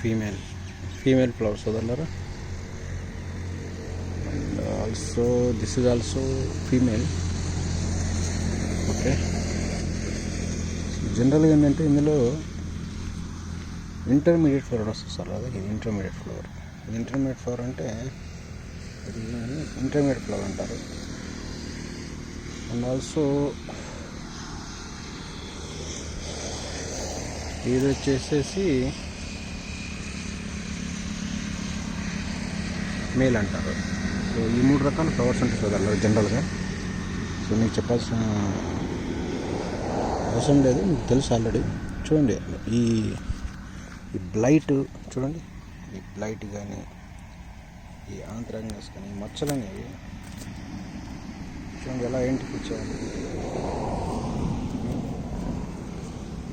Female flowers సోదరులారా. And also this is also female. Okay, జనరల్గా ఏంటంటే ఇందులో ఇంటర్మీడియట్ ఫ్లవర్ వస్తుంది సార్. అదే ఇది ఇంటర్మీడియట్ ఫ్లవర్. ఇంటర్మీడియట్ ఫ్లవర్ అంటే ఇది ఇంటర్మీడియట్ ఫ్లవర్ అంటారు. అండ్ ఆల్సో ఇది వచ్చేసేసి మేల్ అంటారు. సో ఈ 3 రకాల ఫ్లవర్స్ ఉంటాయి సోదరులు జనరల్గా. సో మీకు చెప్పాల్సిన అవసరం లేదు, మీకు తెలుసు ఆల్రెడీ. చూడండి ఈ బ్లైట్ చూడండి, ఈ బ్లైట్ కానీ ఈ ఆంథ్రాక్నస్ కానీ ఈ మచ్చలు అనేవి చూడండి ఎలా ఏంటికి ఇచ్చేయాలి.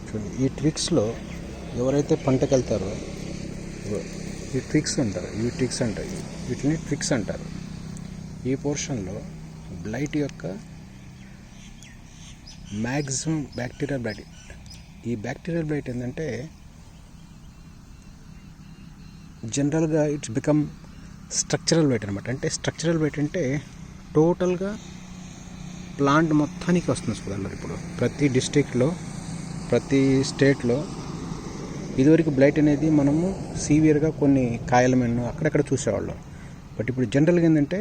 చూడండి ఈ ట్రిక్స్లో ఎవరైతే పంటకు వెళ్తారో ఈ ట్రిక్స్ అంటారు, ఇవి ట్రిక్స్ అంటారు, వీటిని ట్రిక్స్ అంటారు. ఈ పోర్షన్లో బ్లైట్ యొక్క మ్యాక్సిమం బ్యాక్టీరియల్ బ్లైట్. ఈ బ్యాక్టీరియల్ బ్లైట్ ఏంటంటే జనరల్గా ఇట్స్ బికమ్ స్ట్రక్చరల్ బ్లైట్ అనమాట. అంటే స్ట్రక్చరల్ బ్లైట్ అంటే టోటల్గా ప్లాంట్ మొత్తానికి వస్తుంది చూడాలి. ఇప్పుడు ప్రతి డిస్ట్రిక్ట్లో ప్రతి స్టేట్లో ఇదివరకు బ్లైట్ అనేది మనము సీవియర్గా కొన్ని కాయల మీద అక్కడక్కడ చూసేవాళ్ళం. బట్ ఇప్పుడు జనరల్గా ఏంటంటే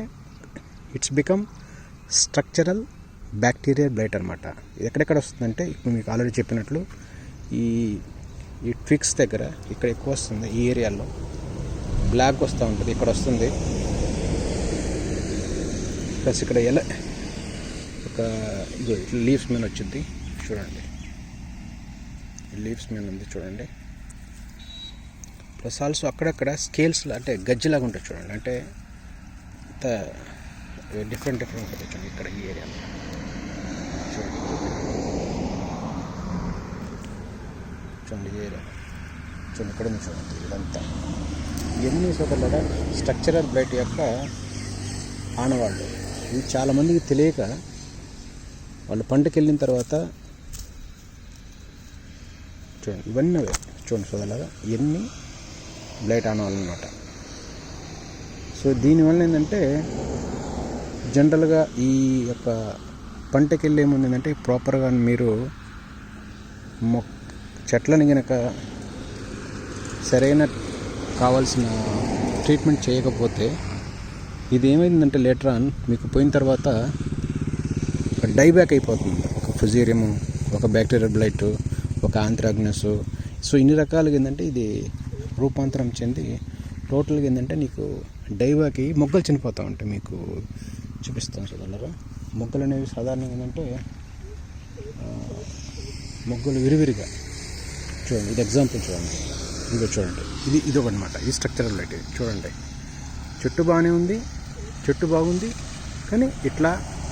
it's become structural bacterial blight అనమాట. ఇది ఎక్కడెక్కడ వస్తుందంటే ఇప్పుడు మీకు ఆల్రెడీ చెప్పినట్లు ఈ ట్విక్స్ దగ్గర ఇక్కడ ఎక్కువ వస్తుంది. ఈ ఏరియాలో బ్లాక్ వస్తూ ఉంటుంది, ఇక్కడ వస్తుంది. ప్లస్ ఇక్కడ ఎలా ఒక ఇది లీవ్స్ మీద వచ్చింది చూడండి, లీవ్స్ మీద ఉంది చూడండి. ప్లస్ ఆల్సో అక్కడక్కడ స్కేల్స్ అంటే గజ్జిలాగా ఉంటుంది చూడండి. అంటే డిఫరెంట్ ఉంటుంది చూడండి ఇక్కడ ఈ ఏరియాలో చూడండి. చూడండి ఈ ఏరియా చూడండి, ఇక్కడ ఉంది చూడండి. ఇదంతా ఇవన్నీ సోదరులారా స్ట్రక్చరల్ బ్లైట్ యొక్క ఆనవాళ్ళు. ఇవి చాలామందికి తెలియక వాళ్ళు పంటకి వెళ్ళిన తర్వాత చూడండి ఇవన్నీ చూడండి సోదరులారా, ఇవన్నీ బ్లైట్ ఆనవాళ్ళు అనమాట. సో దీనివల్ల ఏంటంటే జనరల్గా ఈ యొక్క పంటకి వెళ్ళే ముందు ఏంటంటే ప్రాపర్గా మీరు చెట్లని కనుక సరైన కావాల్సిన ట్రీట్మెంట్ చేయకపోతే ఇది ఏమైందంటే లేటర్ ఆన్ మీకు పోయిన తర్వాత ఒక డైబ్యాక్ అయిపోతుంది. ఒక ఫుజీరియము, ఒక బ్యాక్టీరియల్ బ్లైట్, ఒక ఆంథ్రాక్నస్. సో ఇన్ని రకాలుగా ఏంటంటే ఇది రూపాంతరం చెంది టోటల్గా ఏంటంటే నీకు డైబ్యాక్ అయ్యి మొగ్గలు చనిపోతూ ఉంటాయి. మీకు చూపిస్తాను సోదరులారా. మొగ్గలు అనేవి సాధారణంగా ఏంటంటే మొగ్గలు విరివిరిగా చూడండి. ఇది ఎగ్జాంపుల్ చూడండి, ఇదిగో చూడండి, ఇది ఒకనమాట. ఈ స్ట్రక్చరల్ బ్లైట్ చూడండి. చెట్టు బాగానే ఉంది, చెట్టు బాగుంది, కానీ ఇట్లా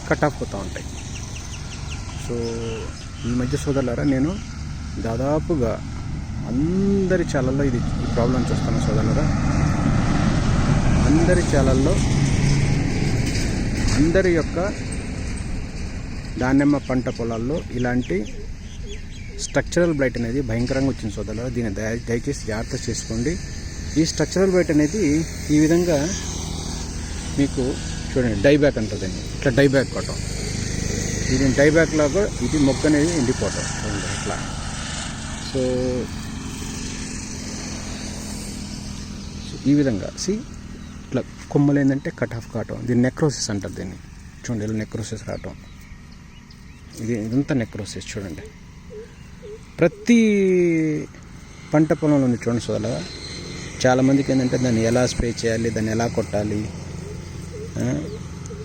కట్ ఆఫ్ పోతూ ఉంటాయి. సో ఈ మధ్య సోదరులారా నేను దాదాపుగా అందరి ఛానల్లో ఈ ప్రాబ్లం చూస్తాను సోదరులారా. అందరి ఛానల్లో అందరి యొక్క దానిమ్మ పంట పొలాల్లో ఇలాంటి స్ట్రక్చరల్ బ్లైట్ అనేది భయంకరంగా వచ్చింది సోదరులారా. దీన్ని దయచేసి జాగ్రత్త చేసుకోండి. ఈ స్ట్రక్చరల్ బ్లైట్ అనేది ఈ విధంగా మీకు చూడండి డైబ్యాక్ అంటుందండి. ఇట్లా డైబ్యాక్ కొట్టడం, ఇది డైబ్యాక్ లాగా ఇది మొక్క అనేది ఎండిపోవటం చూడండి ఇట్లా. సో ఈ విధంగా ఇట్లా కొమ్మలు ఏంటంటే కట్ ఆఫ్ కావటం, దీన్ని నెక్రోసిస్ అంటారు. దీన్ని చూడండి ఇలా నెక్రోసిస్ రావటం, ఇదంతా నెక్రోసిస్ చూడండి. ప్రతి పంట పొలంలో ఉంది చూడండి సోదరులారా. చాలామందికి ఏంటంటే దాన్ని ఎలా స్ప్రే చేయాలి, దాన్ని ఎలా కొట్టాలి,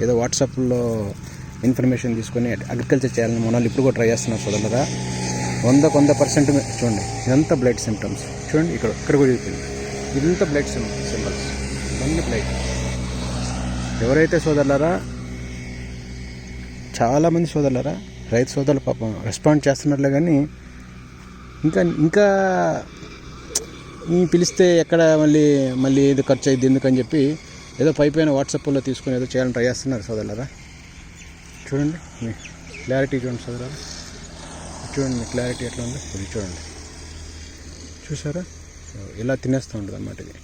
ఏదో వాట్సాప్లో ఇన్ఫర్మేషన్ తీసుకొని అగ్రికల్చర్ చేయాలని మన వాళ్ళు ఇప్పుడు కూడా ట్రై చేస్తున్నారు సోదరులారా. 100% చూడండి. ఇదంతా బ్లైట్ సిమ్టమ్స్ చూడండి. ఇక్కడ కూడా చూపింది, ఇదంతా బ్లైట్ సింబల్స్, ఇవన్నీ బ్లైట్. ఎవరైతే సోదరులారా చాలామంది సోదరులారా రైతు సోదరులు పాపం రెస్పాండ్ చేస్తున్నట్లే, కానీ ఇంకా పిలిస్తే ఎక్కడ మళ్ళీ ఏదో ఖర్చు అయ్యింది ఎందుకని చెప్పి ఏదో పైన వాట్సాప్లో తీసుకొని ఏదో చేయాలని ట్రై చేస్తున్నారు సోదరులారా. చూడండి మీ క్లారిటీ చూడండి సోదరులారా, చూడండి మీ క్లారిటీ ఎట్లా ఉందో ఇది చూడండి. చూసారా సో ఇలా తినేస్తూ ఉంటుంది అన్నమాట. ఇది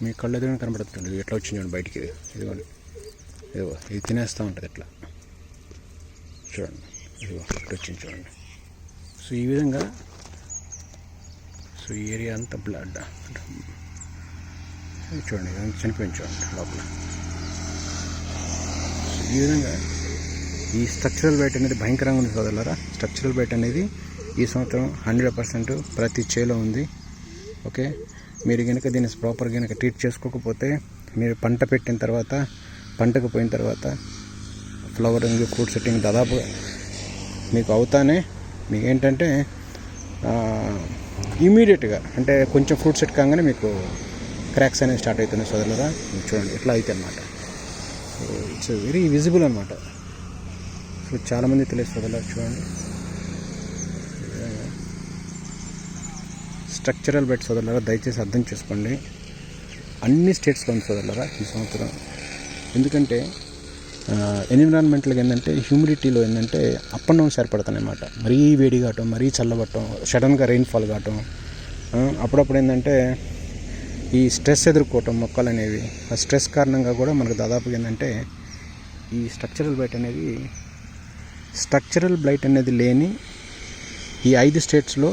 మీ కళ్ళు ఎదురుగా కనబడుతుంది. ఇది ఎట్లా వచ్చింది చూడండి బయటికి. ఇదిగోండి, ఇదిగో ఇది తినేస్తూ ఉంటుంది ఇట్లా చూడండి. ఇదిగో ఇట్లా వచ్చింది చూడండి. సో ఈ విధంగా సో ఈ ఏరియా అంతా బ్లడ్ చూడండి, చనిపోయింది చూడండి లోపల. సో ఈ విధంగా ఈ స్ట్రక్చరల్ వెయిట్ అనేది భయంకరంగా ఉంది సోదరులారా. స్ట్రక్చరల్ వెయిట్ అనేది ఈ సంవత్సరం 100% ప్రతి చేలో ఉంది. ఓకే, మీరు కనుక దీన్ని ప్రాపర్గా కనుక ట్రీట్ చేసుకోకపోతే మీరు పంట పెట్టిన తర్వాత, పంటకు పోయిన తర్వాత ఫ్లవరింగ్, ఫ్రూట్ సెట్టింగ్ దాదాపు మీకు అవుతానే మీకు ఏంటంటే ఇమీడియట్గా అంటే కొంచెం ఫ్రూట్ సెట్ కాగానే మీకు క్రాక్స్ అనేవి స్టార్ట్ అవుతున్నాయి సోదరులారా. చూడండి ఇట్లా అయితే అన్నమాట. సో ఇట్స్ వెరీ విజిబుల్ అనమాట. సో చాలామంది తెలియదు సోదరులారా. చూడండి స్ట్రక్చరల్ బెడ్ సోదరులారా, దయచేసి అర్థం చేసుకోండి. అన్ని స్టేట్స్లో ఉంది సోదరులారా ఈ సంవత్సరం. ఎందుకంటే ఎన్విరాన్మెంట్లోకి ఏంటంటే హ్యూమిడిటీలో ఏంటంటే అప్ అండ్ డౌన్స్ ఏర్పడుతున్నాయి అన్నమాట. మరీ వేడి కావటం, మరీ చల్లబట్టం, సడన్గా రెయిన్ఫాల్ కావటం, అప్పుడప్పుడు ఏంటంటే ఈ స్ట్రెస్ ఎదుర్కోవటం మొక్కలు అనేవి. ఆ స్ట్రెస్ కారణంగా కూడా మనకు దాదాపుగా ఏంటంటే ఈ స్ట్రక్చరల్ బ్లైట్ అనేది లేని ఈ 5 స్టేట్స్లో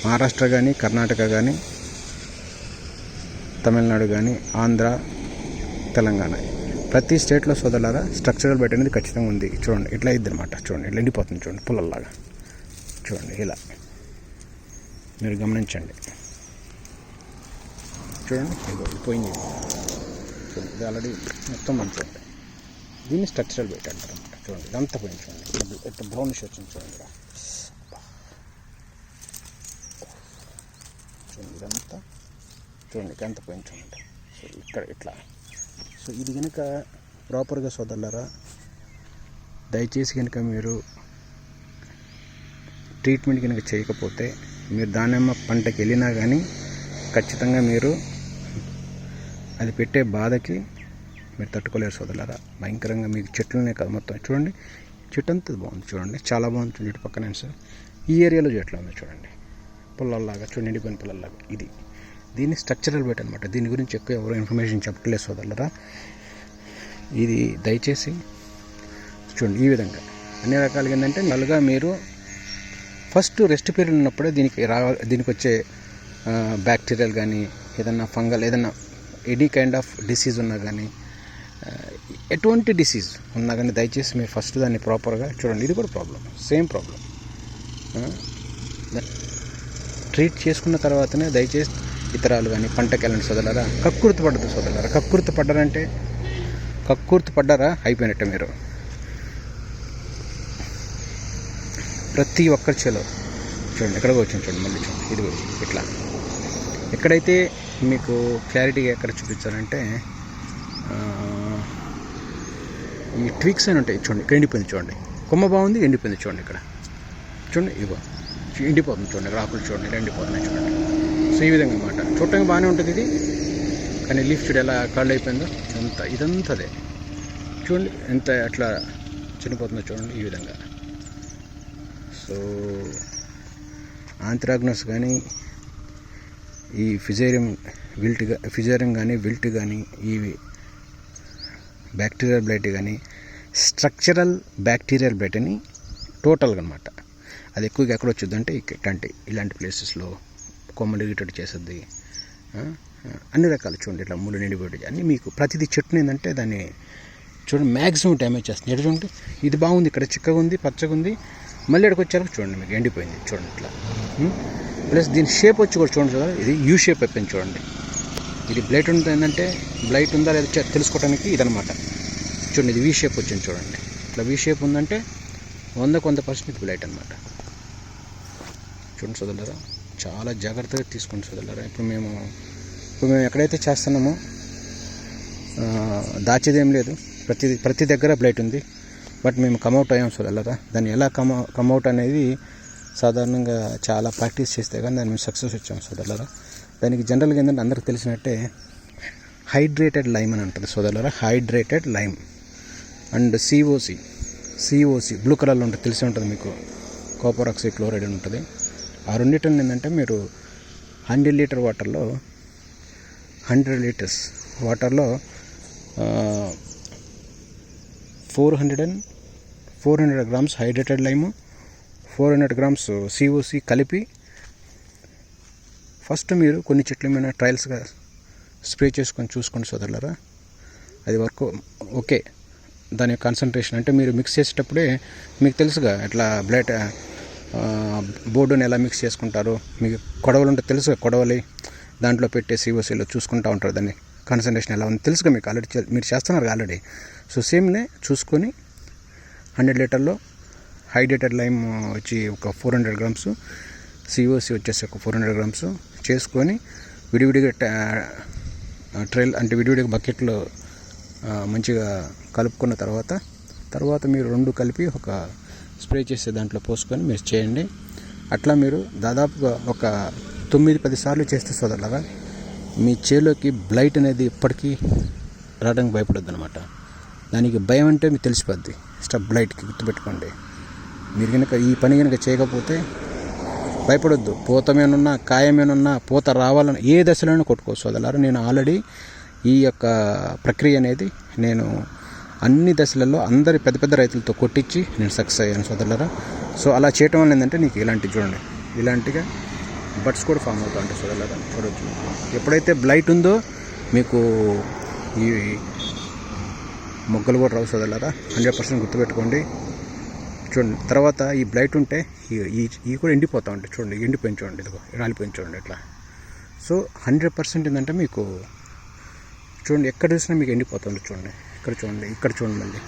మహారాష్ట్ర కానీ, కర్ణాటక కానీ, తమిళనాడు కానీ, ఆంధ్ర, తెలంగాణ ప్రతి స్టేట్లో సోదరులారా స్ట్రక్చరల్ బెట్ అనేది ఖచ్చితంగా ఉంది. చూడండి ఇట్లా అయింది అనమాట. చూడండి ఇట్లా ఎండిపోతుంది చూడండి పుల్లల్లాగా. చూడండి ఇలా మీరు గమనించండి. చూడండి ఇదిగో పోయింది. చూడండి ఇది ఆల్రెడీ మొత్తం మంచిగా. దీన్ని స్ట్రక్చరల్ బెట్ అంటారు అనమాట. చూడండి ఇదంతా పోయింది. చూడండి ఇట్లా బ్రౌనిష్ వచ్చింది చూడండి. చూడండి ఇదంతా చూడండి ఎంత పోయింది చూడండి. సో ఇక్కడ ఇట్లా. సో ఇది కనుక ప్రాపర్గా సోదరులారా దయచేసి కనుక మీరు ట్రీట్మెంట్ కనుక చేయకపోతే మీరు దానిమ్మ పంటకి వెళ్ళినా కానీ ఖచ్చితంగా మీరు అది పెట్టే బాధకి మీరు తట్టుకోలేరు సోదరులారా. భయంకరంగా మీకు చెట్లనే కాదు మొత్తం చూడండి. చెట్టు అంతా బాగుంది చూడండి, చాలా బాగుంది. ఇటు పక్కన సార్ ఈ ఏరియాలో చెట్లు ఉన్నాయి చూడండి, పుల్లల్లాగా చూడండి, ఎండిపోయిన పుల్లల్లాగా. దీన్ని స్ట్రక్చరల్ బెట్ అనమాట. దీని గురించి ఎక్కువ ఎవరు ఇన్ఫర్మేషన్ చెప్పట్లేదు సోదరులరా. ఇది దయచేసి చూడండి ఈ విధంగా అన్ని రకాలుగా ఏంటంటే నలుగా మీరు ఫస్ట్ రెస్ట్ పీరియడ్ ఉన్నప్పుడే దీనికి వచ్చే బ్యాక్టీరియల్ కానీ ఏదన్నా ఫంగల్ ఏదన్నా ఎనీ కైండ్ ఆఫ్ డిసీజ్ ఉన్నా కానీ ఎటువంటి డిసీజ్ ఉన్నా కానీ దయచేసి మీరు ఫస్ట్ దాన్ని ప్రాపర్గా చూడండి. ఇది కూడా ప్రాబ్లం, సేమ్ ప్రాబ్లం. ట్రీట్ చేసుకున్న తర్వాతనే దయచేసి ఇతరాలు కానీ పంటకి వెళ్ళండి సోదరులారా. కక్కుర్తి పడ్డదు సోదరులారా. కక్కుర్తి పడ్డారా అయిపోయినట్టే మీరు. ప్రతి ఒక్కరి చేలో చూడండి ఎక్కడికి వచ్చింది చూడండి. మళ్ళీ చూడండి ఇది ఇట్లా. ఎక్కడైతే మీకు క్లారిటీగా ఎక్కడ చూపించాలంటే ఈ ట్విక్స్ అని ఉంటాయి చూడండి. ఇక్కడ ఎండిపోయింది చూడండి, కొమ్మ బాగుంది, ఎండిపోయింది చూడండి. ఇక్కడ చూడండి ఇగో ఎండిపోతుంది చూడండి. ఆకులు చూడండి ఎండిపోతున్నాయి చూడండి. సో ఈ విధంగా అన్నమాట. చూడటానికి బాగానే ఉంటుంది ఇది, కానీ లీఫ్ చూడు ఎలా కళ్ళు అయిపోయిందో. ఇదంతా అదే చూడండి ఎంత అట్లా చనిపోతుందో చూడండి ఈ విధంగా. సో ఆంథ్రాక్నోస్ కానీ ఈ ఫిజేరియం కానీ విల్ట్ కానీ ఈ బ్యాక్టీరియల్ బ్లైట్ కానీ స్ట్రక్చరల్ బ్యాక్టీరియల్ బ్లైట్ అని టోటల్గా అనమాట. అది ఎక్కువగా ఎక్కడ వచ్చింది అంటే ఇలాంటి ప్లేసెస్లో కొమ్మలు ఇరిటేట్ చేస్తుంది. అన్ని రకాలు చూడండి ఇట్లా ముళ్ళు నిండిపోయి అన్నీ మీకు ప్రతిదీ చెట్టుని ఏంటంటే దాన్ని చూడండి మ్యాక్సిమం డ్యామేజ్ చేస్తుంది. ఎక్కడ చూడండి ఇది బాగుంది, ఇక్కడ చిక్కగా ఉంది, పచ్చగా ఉంది, మళ్ళీ ఎక్కడికి వచ్చారు చూడండి మీకు ఎండిపోయింది చూడండి ఇట్లా. ప్లస్ దీని షేప్ వచ్చి కూడా చూడండి చూడాలి. ఇది యూ షేప్ అయిపోయింది చూడండి. ఇది బ్లైట్ ఉంటుంది ఏంటంటే బ్లైట్ ఉందా లేదా తెలుసుకోవడానికి ఇదనమాట. చూడండి ఇది వీ షేప్ వచ్చింది చూడండి. ఇట్లా వీ షేప్ ఉందంటే 100% ఇది బ్లైట్ అనమాట. చూడండి సోదరులారా, చాలా జాగ్రత్తగా తీసుకోండి సోదరులారా. ఇప్పుడు మేము ఎక్కడైతే చేస్తున్నామో దాచేదేం లేదు, ప్రతి దగ్గర బ్లైట్ ఉంది. బట్ మేము కమౌట్ అయ్యాం సోదరులారా. దాన్ని ఎలా కమౌట్ అనేది సాధారణంగా చాలా ప్రాక్టీస్ చేస్తే కానీ దాన్ని మేము సక్సెస్ వచ్చాం సోదరులారా. దానికి జనరల్గా ఏంటంటే అందరికి తెలిసినట్టే హైడ్రేటెడ్ లైమ్ అని ఉంటుంది సోదరులారా. Hydrated lime and COC blue కలర్లో ఉంటుంది, తెలిసి ఉంటుంది మీకు. కాపర్ ఆక్సైడ్ క్లోరైడ్ అని ఉంటుంది. ఆ రెండింటిని ఏంటంటే మీరు 100 లీటర్ వాటర్లో 100 లీటర్స్ వాటర్లో 400 grams hydrated lime, 400 grams COC కలిపి ఫస్ట్ మీరు కొన్ని చెట్ల మీద ట్రయల్స్గా స్ప్రే చేసుకొని చూసుకోండి సోదరులారా. అది వర్క్ ఓకే. దాని కాన్సన్ట్రేషన్ అంటే మీరు మిక్స్ చేసేటప్పుడే మీకు తెలుసుగా ఎట్లా బోర్డుని ఎలా మిక్స్ చేసుకుంటారు. మీకు కొడవలు ఉంటే తెలుసుగా, కొడవలి దాంట్లో పెట్టే COCలో చూసుకుంటూ ఉంటారు దాన్ని కాన్సన్ట్రేషన్ ఎలా ఉంది తెలుసుగా మీకు. ఆల్రెడీ మీరు చేస్తున్నారు ఆల్రెడీ. సో సేమ్నే చూసుకొని 100 లీటర్లో హైడ్రేటెడ్ లైమ్ వచ్చి ఒక 400 గ్రామ్స్, COC వచ్చేసి ఒక 400 గ్రామ్స్ చేసుకొని విడివిడిగా ట్రైల్ అంటే విడివిడిగా బకెట్లో మంచిగా కలుపుకున్న తర్వాత మీరు 2 కలిపి ఒక స్ప్రే చేసే దాంట్లో పోసుకొని మీరు చేయండి. అట్లా మీరు దాదాపుగా ఒక 9-10 సార్లు చేస్తే సోదరులారా మీ చేలోకి బ్లైట్ అనేది ఎప్పటికీ రావడానికి భయపడద్దు అనమాట. దానికి భయం అంటే మీకు తెలిసిపోద్ది. బ్లైట్కి గుర్తుపెట్టుకోండి. మీరు కనుక ఈ పని కనుక చేయకపోతే భయపడొద్దు. పూతమేనున్నా కాయమేనున్నా పూత రావాలని ఏ దశలోనూ కొట్టుకో సోదరులారా. నేను ఆల్రెడీ ఈ యొక్క ప్రక్రియ అనేది నేను అన్ని దశలలో అందరి పెద్ద పెద్ద రైతులతో కొట్టించి నేను సక్సెస్ అయ్యాను సోదరులారా. సో అలా చేయటం వల్ల ఏంటంటే నీకు ఇలాంటివి చూడండి, ఇలాంటిగా బడ్స్ కూడా ఫామ్ అవుతూ ఉంటాయి సోదరులారా. చూడవచ్చు. ఎప్పుడైతే బ్లైట్ ఉందో మీకు ఈ మొగ్గలు కూడా రావు సోదరులారా. 100% గుర్తుపెట్టుకోండి. చూడండి తర్వాత ఈ బ్లైట్ ఉంటే ఈ కూడా ఎండిపోతూ ఉంటాయి. చూడండి ఎండిపోయి చూడండి, ఇదిగో రాలిపోయి చూడండి ఇట్లా. సో 100% ఏంటంటే మీకు చూడండి ఎక్కడ చూసినా మీకు ఎండిపోతుంది. చూడండి ఇక్కడ చూడండి, ఇక్కడ చూడండి, మళ్ళీ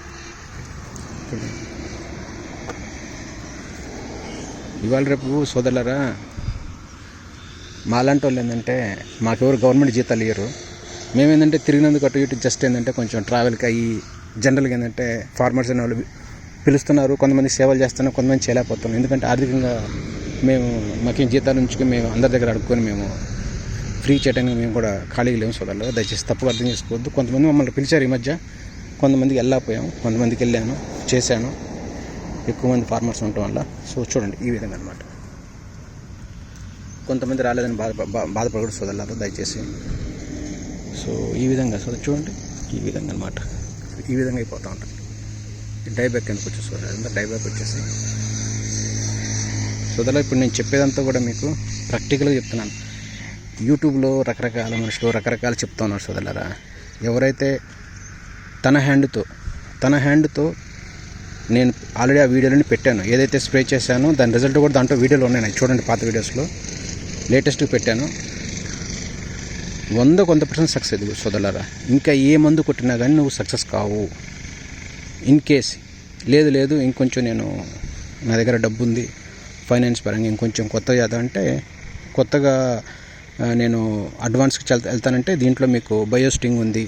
చూడండి. ఇవాళ రేపు సోదరులారా మాలాంటి వాళ్ళు ఏంటంటే మాకెవరు గవర్నమెంట్ జీతాలు ఇయ్యరు. మేమేంటంటే తిరిగినందుకు అటు ఇటు జస్ట్ ఏంటంటే కొంచెం ట్రావెల్కి అయ్యి జనరల్గా ఏంటంటే ఫార్మర్స్ అనే వాళ్ళు పిలుస్తున్నారు, కొంతమంది సేవలు చేస్తున్నారు, కొంతమంది చేయలేకపోతున్నాం. ఎందుకంటే ఆర్థికంగా మాకేం జీతాల నుంచి మేము అందరి దగ్గర అడుక్కొని మేము ఫ్రీ చేయడానికి మేము కూడా ఖాళీగా లేము సోదరులు. దయచేసి తప్పుగా అర్థం చేసుకోవద్దు. కొంతమంది మమ్మల్ని పిలిచారు ఈ మధ్య, కొంతమందికి వెళ్ళకపోయాం, కొంతమందికి వెళ్ళాను, చేశాను. ఎక్కువ మంది ఫార్మర్స్ ఉండటం వల్ల. సో చూడండి ఈ విధంగా అనమాట. కొంతమంది రాలేదని బాధపడకూడదు సోదరులారా దయచేసి. సో ఈ విధంగా చూడండి ఈ విధంగా అనమాట. ఈ విధంగా అయిపోతూ ఉంటుంది. డైబ్యాక్ ఎందుకు వచ్చేసి సోదరులు, డైబ్యాక్ వచ్చేసి సోదరులు ఇప్పుడు నేను చెప్పేదంతా కూడా మీకు ప్రాక్టికల్గా చెప్తున్నాను. యూట్యూబ్లో రకరకాల మనుషులు రకరకాలు చెప్తూ ఉన్నారు సోదరులారా. ఎవరైతే తన హ్యాండ్తో నేను ఆల్రెడీ ఆ వీడియోలని పెట్టాను, ఏదైతే స్ప్రే చేశానో దాని రిజల్ట్ కూడా దాంట్లో వీడియోలో ఉన్నాయి. చూడండి పాత వీడియోస్లో లేటెస్ట్గా పెట్టాను. 100% సక్సెస్ ఇది సోదరులారా. ఇంకా ఏ మందు కొట్టినా కానీ నువ్వు సక్సెస్ కావు. ఇన్ కేస్ లేదు ఇంకొంచెం నేను నా దగ్గర డబ్బు ఉంది ఫైనాన్స్ పరంగా ఇంకొంచెం కొత్తగా చేద్దామంటే కొత్తగా నేను అడ్వాన్స్కి వెళ్తానంటే దీంట్లో మీకు బయోస్టింగ్ ఉంది.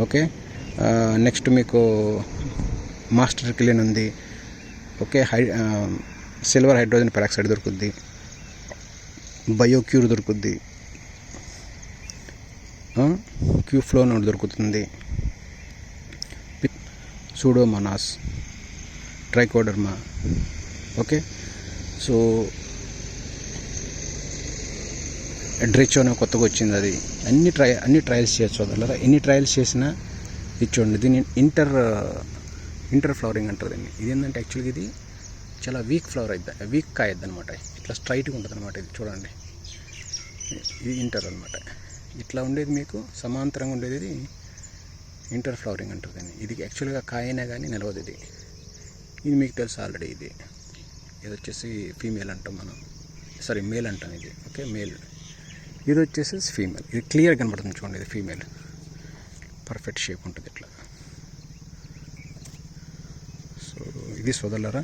ఓకే, నెక్స్ట్ మీకు మాస్టర్ క్లీన్ ఉంది. ఓకే, సిల్వర్ హైడ్రోజన్ పెరాక్సైడ్ దొరుకుద్ది, బయోక్యూర్ దొరుకుద్ది, క్యూఫ్లోన్ దొరుకుతుంది, సూడోమోనాస్, ట్రైకోడర్మా. ఓకే, సో డ్రెచోనో కొత్తగా వచ్చింది, అది అన్ని ట్రయల్స్ చేయొచ్చు వదలరా. ఎన్ని ట్రయల్స్ చేసినా ఇది చూడండి, దీన్ని ఇంటర్ ఫ్లవరింగ్ అంటారు దీన్ని. ఇది ఏంటంటే యాక్చువల్గా ఇది చాలా వీక్ ఫ్లవర్ అవుతుంది, వీక్ కాయద్దు అనమాట. ఇట్లా స్ట్రైట్గా ఉంటుంది అనమాట. ఇది చూడండి, ఇది ఇంటర్ అనమాట. ఇట్లా ఉండేది మీకు సమాంతరంగా ఉండేది ఇది ఇంటర్ ఫ్లవరింగ్ అంటారు దీన్ని. ఇది యాక్చువల్గా కాయైనా కానీ నిలవదు. ఇది మీకు తెలుసు ఆల్రెడీ. ఇది వచ్చేసి ఫీమేల్ అంటాం మనం, సారీ మేల్ అంటాం ఇది. Okay, male. ఇది వచ్చేసి ఫీమేల్. ఇది క్లియర్ కనబడుతుంది చూడండి, ఇది ఫీమేల్. పర్ఫెక్ట్ షేప్ ఉంటుంది ఇట్లా. సో ఇది సోదరులారా.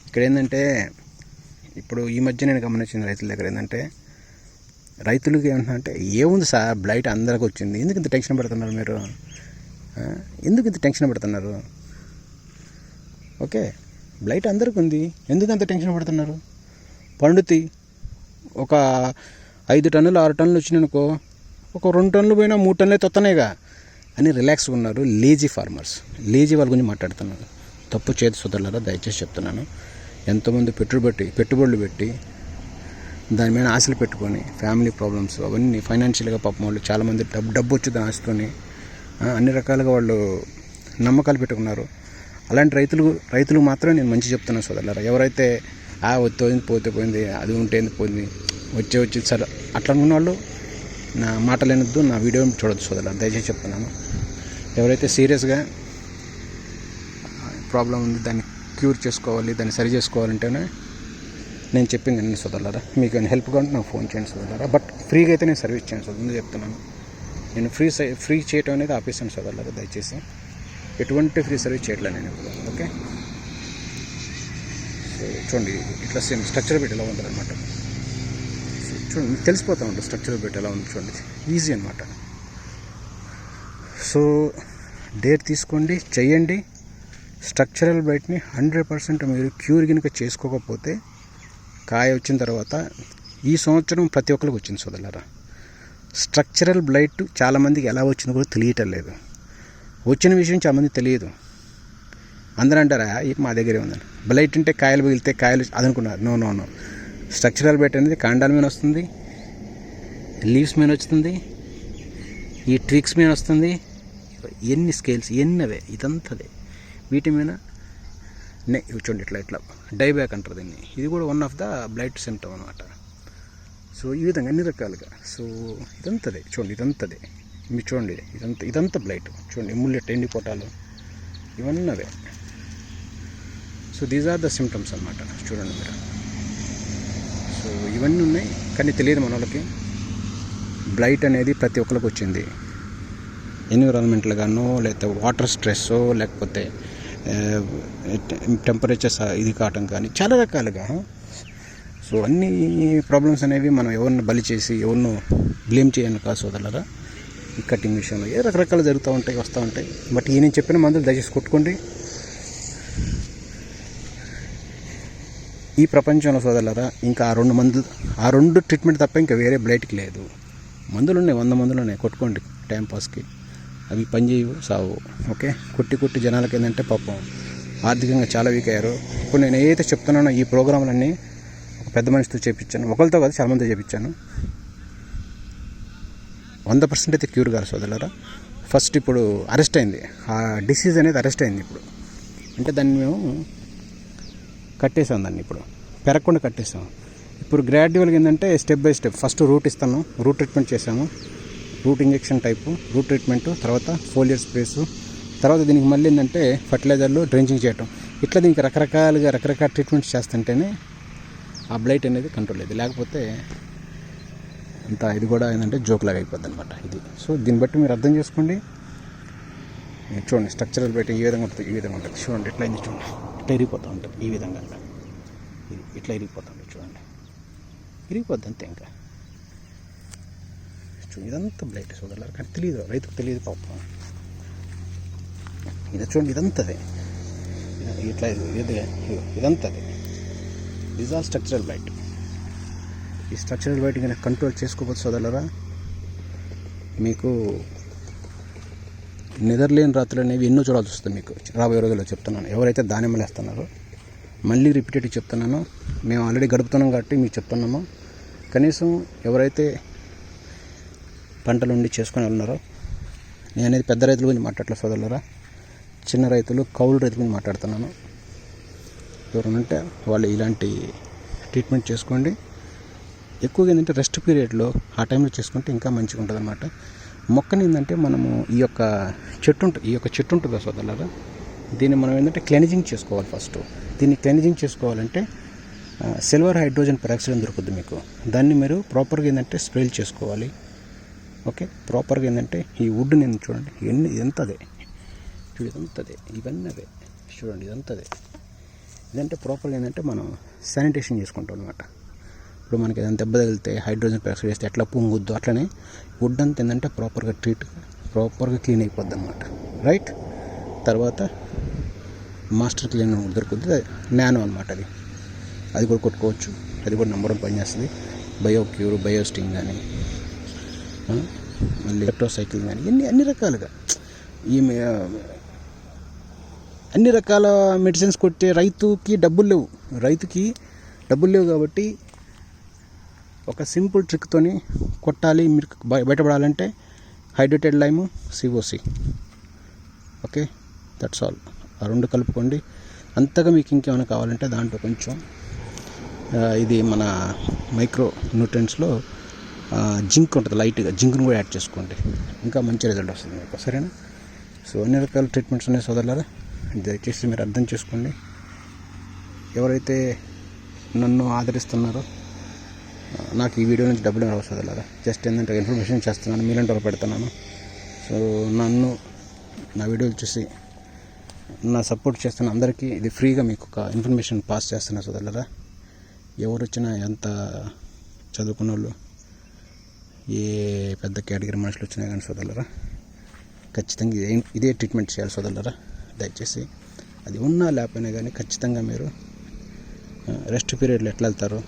ఇక్కడ ఏంటంటే ఇప్పుడు ఈ మధ్య నేను గమనించిన రైతుల దగ్గర ఏంటంటే రైతులకి ఏమంటున్నారంటే ఏముంది సార్ బ్లైట్ అందరికి వచ్చింది, ఎందుకు ఇంత టెన్షన్ పడుతున్నారు మీరు, ఎందుకు ఇంత టెన్షన్ పడుతున్నారు? ఓకే, బ్లైట్ అందరికి ఉంది, ఎందుకు అంత టెన్షన్ పడుతున్నారు? పండుతి ఒక 5 టన్నులు 6 టన్నులు వచ్చినాయనుకో, ఒక 2 టన్నులు పోయినా 3 టన్నులే తొత్తనేగా అని రిలాక్స్గా ఉన్నారు. లేజీ ఫార్మర్స్, లేజీ వాళ్ళ గురించి మాట్లాడుతున్నారు. తప్పు చేతి సోదరులారా దయచేసి చెప్తున్నాను. ఎంతోమంది పెట్టుబడులు పెట్టి దాని మీద ఆశలు పెట్టుకొని ఫ్యామిలీ ప్రాబ్లమ్స్ అవన్నీ ఫైనాన్షియల్గా పాపం వాళ్ళు చాలామంది డబ్బు వచ్చిందని ఆశతోని అన్ని రకాలుగా వాళ్ళు నమ్మకాలు పెట్టుకున్నారు. అలాంటి రైతులు మాత్రం నేను మంచి చెప్తున్నాను సోదరులారా. ఎవరైతే పోతే పోయింది, అది ఉంటే పోయింది, వచ్చి సరే అట్లా అనుకున్న వాళ్ళు నా మాటలు వినొద్దు, నా వీడియో చూడొద్దు సోదరులారా, దయచేసి చెప్తున్నాను. ఎవరైతే సీరియస్గా ప్రాబ్లం ఉంది, దాన్ని క్యూర్ చేసుకోవాలి, దాన్ని సరి చేసుకోవాలంటేనే నేను చెప్పింది అన్ని సోదరులారా. మీకు నేను హెల్ప్ కావాలంటే నాకు ఫోన్ చేయండి సోదరులారా. బట్ ఫ్రీగా అయితే నేను సర్వీస్ చేయను సోదరు, ముందు చెప్తున్నాను. నేను ఫ్రీ చేయటం అనేది ఆపేసాను సోదరులారా. దయచేసి ఎటువంటి ఫ్రీ సర్వీస్ చేయట్లేదు నేను ఇప్పుడు. ఓకే, సో చూడండి ఇట్లా సేమ్ స్ట్రక్చర్ పెట్టి ఎలా ఉందన్నమాట. చూడండి మీకు తెలిసిపోతూ ఉంటుంది స్ట్రక్చర్ పెట్టి ఎలా ఉంది. చూడండి ఈజీ అనమాట. సో డేర్ తీసుకోండి, చెయ్యండి. స్ట్రక్చరల్ బైట్ని 100% మీరు క్యూర్ కనుక చేసుకోకపోతే కాయ వచ్చిన తర్వాత ఈ సంవత్సరం ప్రతి ఒక్కరికి వచ్చింది సోదరులారా. స్ట్రక్చరల్ బ్లైట్ చాలామందికి ఎలా వచ్చిందో కూడా తెలియటం లేదు. వచ్చిన విషయం చాలామంది తెలియదు. అందరూ అంటారా మా దగ్గరే ఉందని. బ్లైట్ అంటే కాయలు పగిలితే కాయలు అదనుకున్నారు. నో. స్ట్రక్చరల్ బ్లైట్ అనేది కాండాల మీద వస్తుంది, లీవ్స్ మీద వస్తుంది, ఈ ట్విక్స్ మీద వస్తుంది, ఎన్ని స్కేల్స్ ఎన్నవే ఇదంతదే. వీటి మీద చూడండి ఇట్లా డైబ్యాక్ అంటారు దీన్ని. ఇది కూడా one of the blight symptom అనమాట. సో ఈ విధంగా అన్ని రకాలుగా. సో ఇదంతదే చూడండి, ఇదంతదే మీరు చూడండి, ఇదంతా బ్లైట్ చూడండి. ముల్లెట్ ఎండిపోటాలు ఇవన్నీ అవే. So these are the symptoms అనమాట. చూడండి మీరు. సో ఇవన్నీ ఉన్నాయి కానీ తెలియదు మన వాళ్ళకి. బ్లైట్ అనేది ప్రతి ఒక్కరికి వచ్చింది. ఎన్విరాన్మెంటల్గానో లేకపోతే వాటర్ స్ట్రెస్సో లేకపోతే టెంపరేచర్స్ ఇది కావటం కానీ చాలా రకాలుగా. సో అన్ని ప్రాబ్లమ్స్ అనేవి మనం ఎవరిని బలి చేసి ఎవరినో బ్లేమ్ చేయను కాదు సోదరులారా. ఈ కటింగ్ విషయంలో రకరకాలు జరుగుతూ ఉంటాయి, వస్తూ ఉంటాయి. బట్ ఈ నేను చెప్పిన మందులు దయచేసి కొట్టుకోండి. ఈ ప్రపంచంలో సోదరులారా ఇంకా ఆ రెండు ట్రీట్మెంట్ తప్ప ఇంకా వేరే బ్లైట్కి లేదు. మందులు ఉన్నాయి, 100 మందులు ఉన్నాయి, కొట్టుకోండి టైంపాస్కి. అవి పనిచేయవు, సావు. ఓకే, కొట్టి జనాలకి ఏంటంటే పాపం ఆర్థికంగా చాలా వీక్ అయ్యారు. ఇప్పుడు నేను ఏదైతే చెప్తున్నానో ఈ ప్రోగ్రాంలన్నీ ఒక పెద్ద మనిషితో చేయించాను, ఒకరితో కాదు చాలా మందితో చేయించాను. 100% అయితే క్యూర్ కాదు సోదరులారా. ఫస్ట్ ఇప్పుడు అరెస్ట్ అయింది, ఆ డిసీజ్ అనేది అరెస్ట్ అయింది ఇప్పుడు. అంటే దాన్ని మేము కట్టేసాం, దాన్ని ఇప్పుడు పెరగకుండా కట్టేసాం. ఇప్పుడు గ్రాడ్యువల్గా ఏంటంటే step by step first root ఇస్తాను, రూట్ ట్రీట్మెంట్ చేసాము, root injection type root treatment, తర్వాత ఫోలియర్ స్ప్రేస్, తర్వాత దీనికి మళ్ళీ ఏంటంటే ఫర్టిలైజర్లు డ్రెంచింగ్ చేయటం. ఇట్లా దీనికి రకరకాల ట్రీట్మెంట్స్ చేస్తుంటేనే ఆ బ్లైట్ అనేది కంట్రోల్ అయ్యింది. లేకపోతే అంత ఇది కూడా ఏంటంటే జోక్లాగా అయిపోద్ది అనమాట ఇది. సో దీన్ని బట్టి మీరు అర్థం చేసుకోండి. చూడండి స్ట్రక్చరల్ బ్లైట్ ఈ విధంగా ఉంటుంది, చూడండి ఇట్లా అయింది, చూడండి ఇట్లా ఇరిగిపోతూ ఉంటుంది, ఈ విధంగా ఇట్లా ఇరిగిపోతుంది, చూడండి ఇరిగిపోద్ది అంతే. ఇంకా ఇదంతా బ్లైట్ సోదరులారా, కానీ తెలియదు, రైతుకు తెలియదు పాపం. ఇది చూడండి ఇదంతదే, ఇట్లా ఇదంతదే. ఇది ఆల్ స్ట్రక్చరల్ బ్లైట్. ఈ స్ట్రక్చరల్ బ్లైట్ కనుక కంట్రోల్ చేసుకోవచ్చు సోదరులారా, మీకు నిద్రలేని రాత్రులు అనేవి ఎన్నో చూడాల్సి వస్తుంది. మీకు రాబోయే రోజుల్లో చెప్తున్నాను. ఎవరైతే దానిమ్మలు వేస్తున్నారో, మళ్ళీ రిపీటెడ్గా చెప్తున్నాను, మేము ఆల్రెడీ గడుపుతున్నాం కాబట్టి మీకు చెప్తున్నాము. కనీసం ఎవరైతే పంటలు ఉండి చేసుకొని ఉన్నారో, నేను అనేది పెద్ద రైతుల గురించి మాట్లాడలేదు సోదరులారా, చిన్న రైతులు కౌలు రైతుల గురించి మాట్లాడుతున్నాను. ఎవరనంటే వాళ్ళు ఇలాంటి ట్రీట్మెంట్ చేసుకోండి. ఎక్కువగా ఏంటంటే రెస్ట్ పీరియడ్లో ఆ టైంలో చేసుకుంటే ఇంకా మంచిగా ఉంటుంది అనమాట. మొక్కని ఏంటంటే మనము ఈ యొక్క చెట్టు ఉంటుంది కదా సోదరులారా, దీన్ని మనం ఏంటంటే క్లెన్జింగ్ చేసుకోవాలి. ఫస్ట్ దీన్ని క్లెన్జింగ్ చేసుకోవాలంటే సిల్వర్ హైడ్రోజన్ పెరాక్సైడ్ అని దొరుకుతుంది మీకు. దాన్ని మీరు ప్రాపర్గా ఏంటంటే స్ప్రేలు చేసుకోవాలి. ఓకే, ప్రాపర్గా ఏంటంటే ఈ వుడ్ నేను చూడండి ఇదంతదే, ఇదంతదే, ఇవన్నీ అవే చూడండి, ఇదంతదే. ఇదంటే ప్రాపర్గా ఏంటంటే మనం శానిటేషన్ చేసుకుంటాం అనమాట. ఇప్పుడు మనకి ఏదైనా దెబ్బ తగిలితే హైడ్రోజన్ పెరాక్సైడ్ వేస్తే ఎట్లా పొంగుద్దు అట్లనే వుడ్ అంతా ఏంటంటే ప్రాపర్గా క్లీన్ అయిపోద్ది అనమాట. రైట్, తర్వాత మాస్టర్ క్లీన్ దొరుకుతుంది, నానో అనమాట. అది కూడా కొట్టుకోవచ్చు, అది కూడా నెంబర్ 1 పనిచేస్తుంది. బయోక్యూర్, బయోస్టింగ్ కానీ మళ్ళీ ఎలక్ట్రోసైకిల్ కానీ అన్ని రకాలుగా అన్ని రకాల మెడిసిన్స్ కొట్టే రైతుకి డబ్బులు లేవు కాబట్టి ఒక సింపుల్ ట్రిక్తోని కొట్టాలి మీరు బయటపడాలంటే hydrated lime COC. Okay, that's all. ఆ రెండు కలుపుకోండి. అంతగా మీకు ఇంకేమైనా కావాలంటే దాంట్లో కొంచెం ఇది మన మైక్రో న్యూట్రియంట్స్లో జింక్ ఉంటుంది, లైట్గా జింక్ను కూడా యాడ్ చేసుకోండి, ఇంకా మంచి రిజల్ట్ వస్తుంది మీకు. సరేనా? సో అన్ని రకాల ట్రీట్మెంట్స్ ఉన్నాయి సోదరులారా, దయచేసి మీరు అర్థం చేసుకోండి. ఎవరైతే నన్ను ఆదరిస్తున్నారో నాకు ఈ వీడియో నుంచి డబ్బులు రావు సోదరులారా, జస్ట్ ఏంటంటే ఇన్ఫర్మేషన్ చేస్తున్నాను, మీలాంటి వాళ్ళు పెడుతున్నాను. సో నన్ను నా వీడియోలు చూసి నా సపోర్ట్ చేస్తున్న అందరికీ ఇది ఫ్రీగా మీకు ఒక ఇన్ఫర్మేషన్ పాస్ చేస్తున్నా సోదరులారా. ఎవరు వచ్చినా, ఎంత చదువుకున్న వాళ్ళు, ఏ పెద్ద కేటగిరీ మనుషులు వచ్చినా కానీ సోదరులారా, ఖచ్చితంగా ఇదే ట్రీట్మెంట్ చేయాలి సోదరులారా. దయచేసి అది ఉన్నా లేకపోయినా కానీ ఖచ్చితంగా మీరు రెస్ట్ పీరియడ్లో ఎట్లా వెళ్తారు,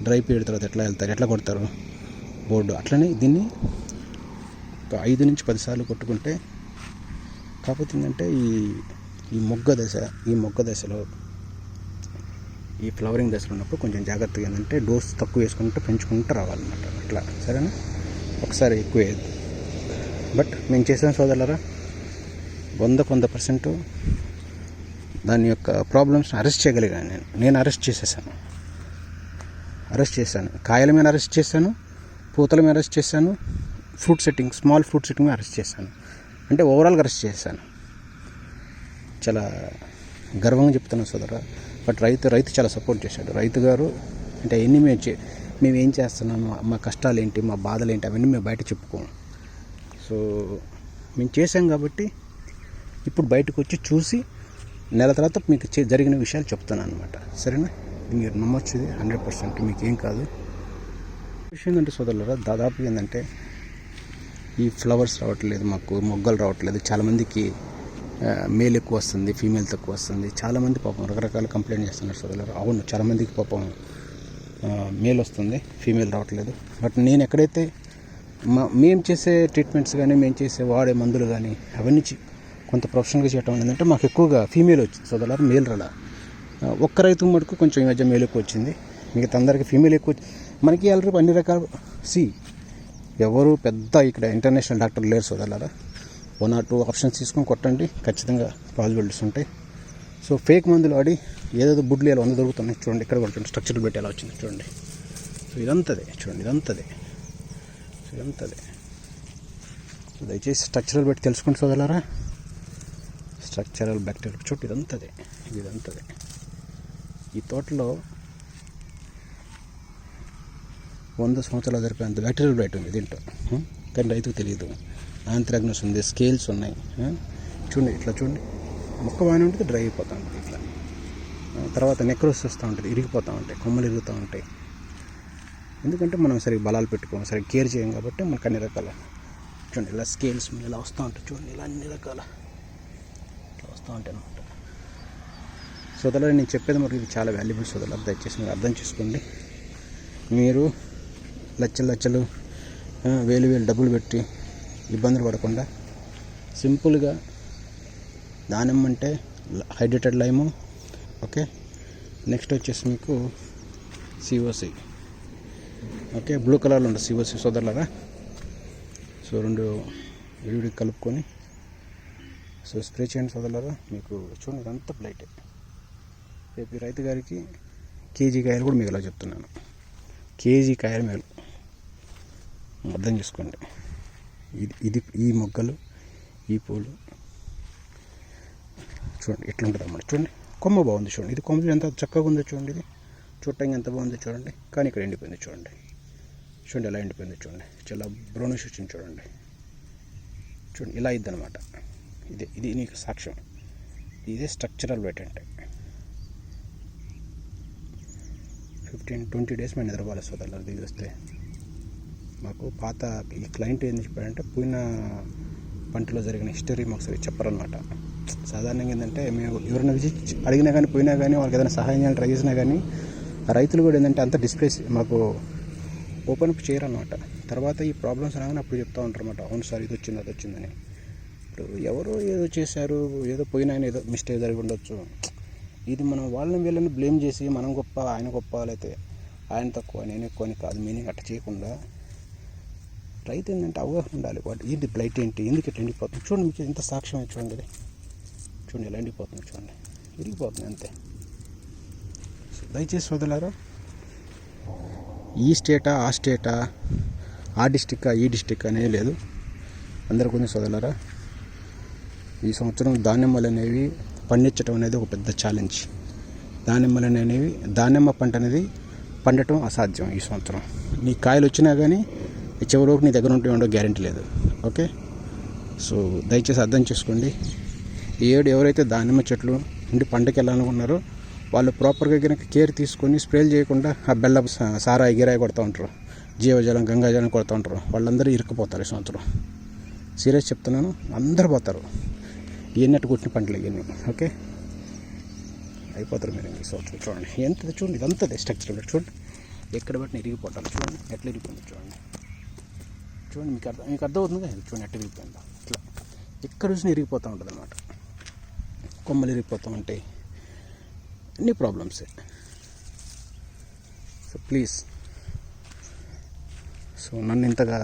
డ్రై పీరియడ్ తర్వాత ఎట్లా వెళ్తారు, ఎట్లా కొడతారు బోర్డు, అట్లనే దీన్ని ఒక 5 నుంచి 10 సార్లు కొట్టుకుంటే. కాకపోతే ఏంటంటే ఈ మొగ్గ దశలో ఈ ఫ్లవరింగ్ దశలో ఉన్నప్పుడు కొంచెం జాగ్రత్తగా ఏంటంటే డోస్ తక్కువ వేసుకుంటూ పెంచుకుంటూ రావాలన్నమాట. అట్లా సరేనా? ఒకసారి ఎక్కువ వేయద్దు. బట్ మేము చేసిన సోదరులరా 100% దాని యొక్క ప్రాబ్లమ్స్ని అరెస్ట్ చేయగలిగాను. నేను అరెస్ట్ చేశాను. కాయల మీద అరెస్ట్ చేశాను, పూతల మీద అరెస్ట్ చేశాను, స్మాల్ ఫ్రూట్ సెట్టింగ్ మీద అరెస్ట్ చేశాను. అంటే ఓవరాల్గా అరెస్ట్ చేశాను. చాలా గర్వంగా చెప్తున్నాను సోదరా. బట్ రైతు చాలా సపోర్ట్ చేశాడు. రైతు గారు అంటే ఎన్ని మేము ఏం చేస్తున్నాము, మా కష్టాలు ఏంటి, మా బాధలు ఏంటి, అవన్నీ మేము బయట చెప్పుకోము. సో మేము చేసాం కాబట్టి ఇప్పుడు బయటకు వచ్చి చూసి నెల తర్వాత మీకు జరిగిన విషయాలు చెప్తాను అనమాట. సరేనా? మీరు నమ్మొచ్చు, ఇది 100% మీకు ఏం కాదు. విషయం ఏంటంటే సోదరులరా, దాదాపు ఏంటంటే ఈ ఫ్లవర్స్ రావట్లేదు, మాకు మొగ్గలు రావట్లేదు. చాలామందికి మేల్ ఎక్కువ వస్తుంది, ఫీమేల్ తక్కువ వస్తుంది. చాలామంది పాపం రకరకాల కంప్లైంట్ చేస్తున్నారు సోదరులరా. అవును, చాలామందికి పాపం మేల్ వస్తుంది, ఫీమేల్ రావట్లేదు. బట్ నేను ఎక్కడైతే మేము చేసే ట్రీట్మెంట్స్ కానీ, మేము చేసే వాడే మందులు కానీ అవన్నీ కొంత ప్రొఫెషనల్గా చేయటం ఏంటంటే మాకు ఎక్కువగా ఫీమేల్ వచ్చింది సోదరులారా, మేల్ రాలా. ఒక్క రైతు మటుకు కొంచెం ఈ మధ్య మేల్ ఎక్కువ వచ్చింది, మిగతా అందరికీ ఫీమేల్ ఎక్కువ. మనకి ఆల్రెడీ అన్ని రకాల ఎవరు పెద్ద ఇక్కడ ఇంటర్నేషనల్ డాక్టర్లు లేరు సోదరులారా. 1 or 2 ఆప్షన్స్ తీసుకొని కొట్టండి, ఖచ్చితంగా పాసిబిలిటీస్ ఉంటాయి. సో ఫేక్ మందులు వాడి ఏదేదో బుడ్లు ఎలా 100 దొరుకుతున్నాయి. చూడండి, ఇక్కడ కూడా చూడండి, స్ట్రక్చర్ పెట్టి ఎలా వచ్చింది చూడండి. సో ఇదంతదే చూడండి, ఇదంతదే. సో దయచేసి స్ట్రక్చరల్ పెట్టి తెలుసుకోండి సోదరులారా. స్ట్రక్చరల్ బ్యాక్టీరియల్ చూడు, ఇదంతదే. ఈ తోటలో 100 సంవత్సరాలు జరిపేంత బ్యాక్టీరియల్ బ్లైట్ ఉంది దీంట్లో, కానీ రైతుకు తెలియదు. ఆంథ్రాక్నోస్ ఉంది, స్కేల్స్ ఉన్నాయి. చూడండి, ఇట్లా చూడండి, మొక్క బాగానే ఉంటుంది, డ్రై అయిపోతూ ఉంటుంది ఇట్లా. తర్వాత నెక్రోస్ వస్తూ ఉంటుంది, ఇరిగిపోతూ ఉంటాయి, కొమ్మలు ఇరుగుతూ ఉంటాయి. ఎందుకంటే మనం సరిగ్గా బలాలు పెట్టుకోము, సరిగ్గా కేర్ చేయం కాబట్టి మనకు అన్ని రకాల చూడండి ఇలా స్కేల్స్ ఇలా వస్తూ ఉంటాయి. చూడండి, ఇలా అన్ని రకాల ఇట్లా వస్తూ ఉంటాయి అన్నమాట. సోదరులు, నేను చెప్పేది మరి ఇది చాలా వాల్యుబుల్ సోదరులు, దయచేసి మీరు అర్థం చేసుకోండి. మీరు లచ్చలు వేలు డబ్బులు పెట్టి ఇబ్బందులు పడకుండా సింపుల్గా దానిమ్మ అంటే హైడ్రేటెడ్ లైము. ఓకే, నెక్స్ట్ వచ్చేసి మీకు సిఓసి. ఓకే, బ్లూ కలర్లో ఉంటుంది సిఓసి సోదరులారా. సో 2 విడివిడి కలుపుకొని సో స్ప్రే చేయండి సోదరులారా. మీకు చూడండి, ఇదంతా బ్లైటే. రేపు రైతు గారికి కేజీ కాయలు కూడా మీకు ఇలా చెప్తున్నాను, కేజీ కాయలు మేలు, అర్థం చేసుకోండి. ఇది ఈ మొగ్గలు, ఈ పూలు చూడండి ఎట్లుంటుంది అన్నమాట. చూడండి, కొమ్మ బాగుంది చూడండి, ఇది కొమ్మ ఎంత చక్కగా ఉందో చూడండి, ఇది చూడటానికి ఎంత బాగుందో చూడండి. కానీ ఇక్కడ ఎండిపోయింది చూడండి, ఎలా ఎండిపోయింది చూడండి, చాలా బ్రౌనిష్ వచ్చింది చూడండి. ఇలా ఇద్ది అనమాట. ఇది నీకు సాక్ష్యం. ఇదే స్ట్రక్చరల్ వెయిట్ అంటే 15-20 డేస్ మేము నిద్రపోవాలి సోదరులు. దిగి వస్తే మాకు పాత ఈ క్లయింట్ ఏం చెప్పాడంటే పోయిన పంటలో జరిగిన హిస్టరీ మాకు సరి చెప్పరన్నమాట. సాధారణంగా ఏంటంటే మేము ఎవరైనా విజిట్ అడిగినా కానీ, పోయినా కానీ, వాళ్ళకి ఏదైనా సహాయం చేయాలని ట్రై చేసినా కానీ ఆ రైతులు కూడా ఏంటంటే అంత డిస్ప్లేస్ మాకు ఓపెన్ అప్ చేయరన్నమాట. తర్వాత ఈ ప్రాబ్లమ్స్ రాగానే అప్పుడు చెప్తూ ఉంటారు అన్నమాట, అవును సార్ ఇది వచ్చింది అది వచ్చిందని. ఇప్పుడు ఎవరో ఏదో చేశారు, ఏదో పోయినా ఏదో మిస్టేక్ జరిగి ఉండొచ్చు. ఇది మనం వాళ్ళని వీళ్ళని బ్లేమ్ చేసి మనం గొప్ప ఆయన గొప్ప, లేకపోతే ఆయన తక్కువ నేను ఎక్కువ అని కాదు మీనింగ్ అట్లా చేయకుండా రైతు ఏంటంటే అవగాహన ఉండాలి. వాటి ఏంటి బ్లైట్ ఏంటి, ఎందుకు ఇట్లా ఎండిపోతుంది చూడండి. మీకు ఎంత సాక్ష్యం చూడండి, అది చూడండి ఎలా ఎండిపోతుంది చూడండి, విరిగిపోతుంది అంతే. దయచేసి వదలారా, ఈ స్టేటా ఆ స్టేటా, ఆ డిస్టిక్ ఈ డిస్టిక్ అనేది లేదు, అందరు కొంచెం వదలరా. ఈ సంవత్సరం దానిమ్మలు అనేవి పండించడం అనేది ఒక పెద్ద ఛాలెంజ్. దానిమ్మ పంట అనేది పండటం అసాధ్యం ఈ సంవత్సరం. నీ కాయలు వచ్చినా కానీ చివరి వరకు నీ దగ్గర ఉంటే ఉండో గ్యారెంటీ లేదు. ఓకే, సో దయచేసి అర్థం చేసుకోండి. ఈ ఏడు ఎవరైతే దానిమ్మ చెట్లు నుండి పంటకి వెళ్ళాలనుకున్నారో వాళ్ళు ప్రాపర్గా కనుక కేర్ తీసుకొని స్ప్రేలు చేయకుండా ఆ బెల్లం సారాయి గిరాయి కొడుతూ ఉంటారు, జీవజలం గంగాజలం కొడుతూ ఉంటారు, వాళ్ళందరూ ఇరుక్కుపోతారు ఈ సంవత్సరం. సీరియస్ చెప్తున్నాను, అందరూ పోతారు. ఇవన్నట్టు కొట్టిన పంటలు ఇవన్నీ. ఓకే, అయిపోతారు మీరు ఈ సంవత్సరం. చూడండి ఎంత చూడండి, ఇదంతా స్ట్రక్చర్ చూడండి, ఎక్కడ బట్టి ఇరిగిపోతారు చూడండి, ఎట్లా ఇరిగిపోయింది చూడండి. చూడండి మీకు అర్థమవుతుంది కదా, చూడండి ఎట్లా ఇరిగిపోయిందో. ఇట్లా ఎక్కడ చూసినా ఇరిగిపోతూ ఉంటుంది అన్నమాట. కొమ్మలు ఇరిగిపోతూ ఉంటాయి, అన్ని ప్రాబ్లమ్సే. సో ప్లీజ్, సో నన్ను ఇంతగా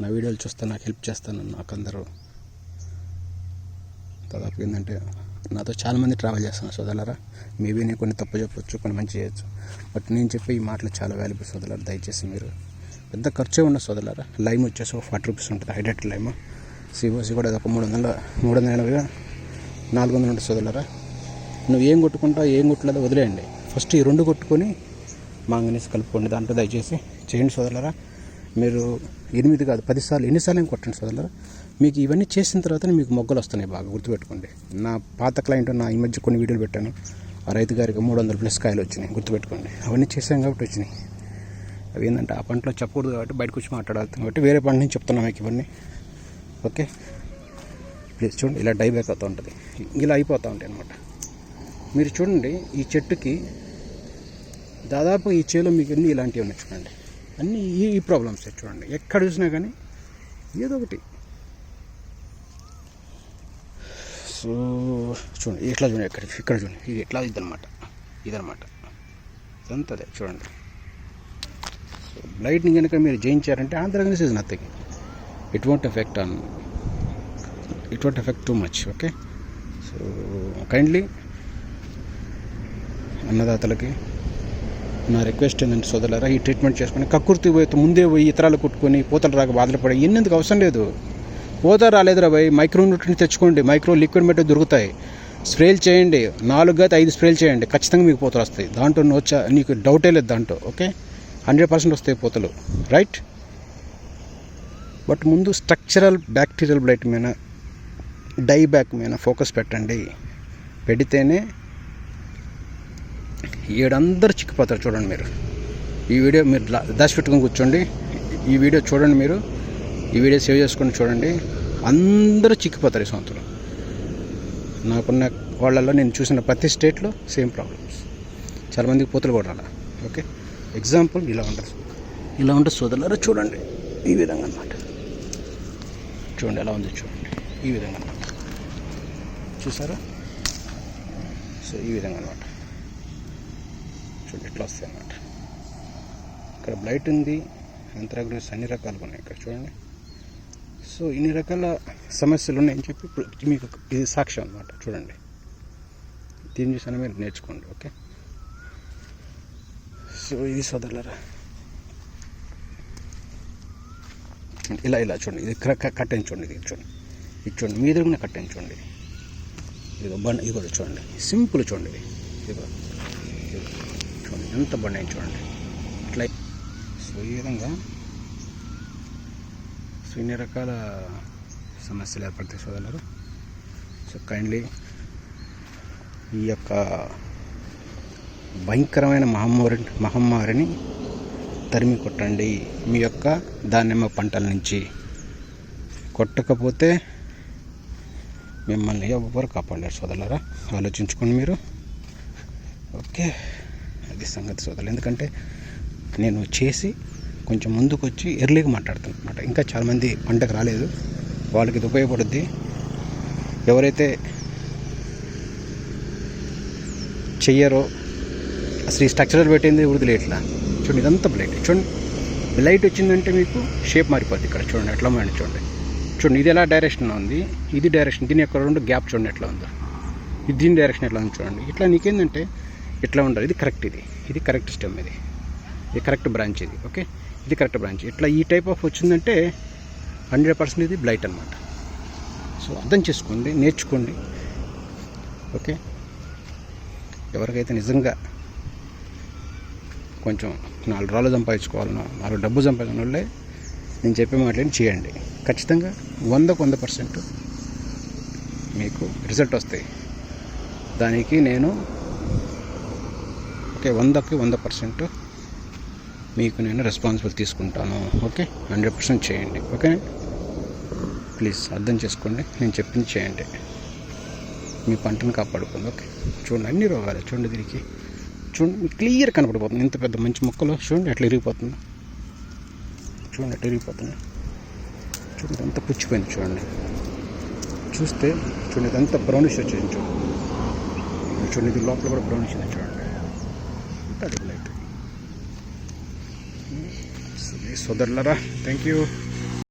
నా వీడియోలు చూస్తే నాకు హెల్ప్ చేస్తాను. నాకు అందరూ దాదాపు ఏంటంటే నాతో చాలామంది ట్రావెల్ చేస్తున్నారు సోదరులారా. మేబీ నేను కొన్ని తప్పు చెప్పొచ్చు, కొన్ని మంచి చేయొచ్చు, బట్ నేను చెప్పే ఈ మాటలు చాలా వాల్యుబుల్ సోదరులారా. దయచేసి మీరు పెద్ద ఖర్చే ఉండదు సోదరులారా. లైమ్ వచ్చేసి ఒక 40 రూపీస్ ఉంటుంది, హైడ్రేటెడ్ లైమ్. సిఓసి కూడా ఒక 380 400 ఉంటుంది సోదరులారా. నువ్వు ఏం కొట్టుకుంటావు ఏం కొట్టలేదో వదిలేయండి, ఫస్ట్ ఈ 2 కొట్టుకొని మాంగనీస్ కలుపుకోండి. దాంట్లో దయచేసి చేయండి సోదరులారా. మీరు 8 కాదు 10 సార్లు ఎన్నిసార్లు కొట్టండి సోదరులారా. మీకు ఇవన్నీ చేసిన తర్వాత మీకు మొగ్గలు వస్తున్నాయి, బాగా గుర్తుపెట్టుకోండి. నా పాత క్లయింట్ ఈ మధ్య కొన్ని వీడియోలు పెట్టాను, ఆ రైతు గారికి 300+ కాయలు వచ్చినాయి, గుర్తుపెట్టుకోండి. అవన్నీ చేసాం కాబట్టి వచ్చినాయి. అవి ఏంటంటే ఆ పంటలో చెప్పకూడదు కాబట్టి బయటకు వచ్చి మాట్లాడాలి కాబట్టి వేరే పంట నుంచి చెప్తున్నాం మీకు ఇవన్నీ. ఓకే, ప్లీజ్ చూడండి, ఇలా డైబ్యాక్ అవుతూ ఉంటుంది, ఇలా అయిపోతూ ఉంటాయి అన్నమాట. మీరు చూడండి ఈ చెట్టుకి దాదాపు ఈ చేలో మీకు అన్నీ ఇలాంటివి ఉన్నాయి చూడండి, అన్నీ ఈ ప్రాబ్లమ్స్ చూడండి. ఎక్కడ చూసినా కానీ ఏదో ఒకటి. సో చూడండి ఇట్లా చూడండి, ఇక్కడ చూడండి, ఇది ఎట్లా ఇదనమాట, ఇదంతా అదే చూడండి. సో బ్లైట్ని కనుక మీరు జయించారంటే Andhra Pradesh is nothing. It won't affect too much. Okay, so kindly అన్నదాతలకి నా రిక్వెస్ట్ ఏంటంటే సోదరులారా, ఈ ట్రీట్మెంట్ చేసుకొని కక్కుర్తి ముందే పోయి ఇతరాలు కొట్టుకొని పూతలు రాక బాధపడి ఎన్నెందుకు అవసరం లేదు. పూత రాలేదురా భయ్, మైక్రో న్యూట్రియంట్స్ తెచ్చుకోండి, మైక్రో లిక్విడ్ మెటీరియల్ దొరుకుతాయి, స్ప్రేలు చేయండి, 4-5 స్ప్రేలు చేయండి, ఖచ్చితంగా మీకు పూతలు వస్తాయి. దాంట్లో నీకు డౌటే లేదు దాంట్లో. ఓకే, 100% వస్తాయి పూతలు, రైట్. బట్ ముందు స్ట్రక్చరల్ బ్యాక్టీరియల్ బ్లైట్ మీద, డైబ్యాక్ మీద ఫోకస్ పెట్టండి. పెడితేనే ఏడందరూ చిక్కిపోతారు. చూడండి మీరు ఈ వీడియో మీరు దాచిపెట్టుకొని కూర్చోండి, ఈ వీడియో చూడండి, మీరు ఈ వీడియో సేవ్ చేసుకొని చూడండి, అందరూ చిక్కిపోతారు ఈ సంవత్సరం. నాకున్న వాళ్ళల్లో నేను చూసిన ప్రతి స్టేట్లో సేమ్ ప్రాబ్లమ్స్, చాలామందికి పూతలు కూడా రాలా. ఓకే, ఎగ్జాంపుల్ ఇలా ఉంటుంది సోదరులారా. చూడండి ఈ విధంగా అన్నమాట, చూడండి ఎలా ఉంది చూడండి, ఈ విధంగా అన్నమాట, చూసారా. సో ఈ విధంగా అన్నమాట, చూడండి ఎట్లా వస్తాయి అన్నమాట. ఇక్కడ బ్లైట్ ఉంది, అంతరాగ్రస్ అన్ని రకాలుగా ఉన్నాయి ఇక్కడ చూడండి. సో ఇన్ని రకాల సమస్యలు ఉన్నాయని చెప్పి మీకు ఇది సాక్ష్యం అన్నమాట. చూడండి, దీన్ని చూసాను మీరు నేర్చుకోండి. ఓకే, సో ఇది సోదరులారా, ఇలా చూడండి, ఇది కట్టని చూడండి, ఇది చూడండి మీ ఎదురుగా కట్టని చూడండి, ఇది కూడా చూడండి, సింపుల్ చూడండి, ఇది చూడండి ఎంత బండి చూడండి ఇట్లా. సో ఈ విధంగా సో ఇన్ని రకాల సమస్యలు ఏర్పడతాయి సోదరులారా. సో కైండ్లీ ఈ యొక్క భయంకరమైన మహమ్మారిని తరిమి కొట్టండి మీ యొక్క దానిమ్మ పంటల నుంచి. కొట్టకపోతే మిమ్మల్ని ఎవ్వరు కాపాడలేరు సోదరులారా, ఆలోచించుకోండి మీరు. ఓకే, అది సంగతి సోదరులు. ఎందుకంటే నేను చేసి కొంచెం ముందుకు వచ్చి ఎర్లీగా మాట్లాడుతాను అనమాట. ఇంకా చాలామంది పంటకు రాలేదు, వాళ్ళకి ఇది ఉపయోగపడుద్ది. ఎవరైతే చెయ్యరో అసలు ఈ స్ట్రక్చరల్ పెట్టింది వృద్ధులు ఇట్లా చూడండి, ఇదంతా బ్లైట్. చూడండి బ్లైట్ వచ్చిందంటే మీకు షేప్ మారిపోద్ది. ఇక్కడ చూడండి ఎట్లా మారి చూడండి. చూడండి ఇది ఎలా డైరెక్షన్ ఉంది, ఇది డైరెక్షన్, దీని యొక్క రెండు గ్యాప్ చూడండి ఎట్లా ఉందో, ఇది దీని డైరెక్షన్ ఎట్లా ఉంది చూడండి. ఇట్లా నీకేంటంటే ఇట్లా ఉండదు. ఇది కరెక్ట్, ఇది కరెక్ట్ స్టెమ్, ఇది కరెక్ట్ బ్రాంచ్, ఇది ఓకే, ఇది కరెక్ట్ బ్రాంచ్. ఇట్లా ఈ టైప్ ఆఫ్ వచ్చిందంటే 100% ఇది బ్లైట్ అనమాట. సో అర్థం చేసుకోండి, నేర్చుకోండి ఓకే. ఎవరికైతే నిజంగా కొంచెం 4 రాళ్ళు సంపాదించుకోవాలనో 4 డబ్బు సంపాదించిన వాళ్ళే నేను చెప్పే మాటలేని చేయండి. ఖచ్చితంగా 100% మీకు రిజల్ట్ వస్తాయి. దానికి నేను ఓకే 100% మీకు నేను రెస్పాన్సిబుల్ తీసుకుంటాను ఓకే. 100% చేయండి ఓకే. ప్లీజ్ అర్థం చేసుకోండి, నేను చెప్పింది చేయండి, మీ పంటను కాపాడుకోండి ఓకే. చూడండి అన్ని రోగాలు చూడండి, దీనికి చూడండి మీకు క్లియర్ కనపడిపోతుంది. ఇంత పెద్ద మంచి మొక్కలు చూడండి ఎట్లా ఇరిగిపోతుంది, చూడండి ఎట్లా ఇరిగిపోతుంది. చూడండి అంతా పుచ్చిపోయింది చూడండి, చూస్తే చూడండి ఇదంతా బ్రౌనిష్ వచ్చింది చూడండి. చూడండి ఇది లోపల కూడా బ్రౌనిష్ ఉంది చూడండి. అది లైట్. సోదరులారా థ్యాంక్ యూ.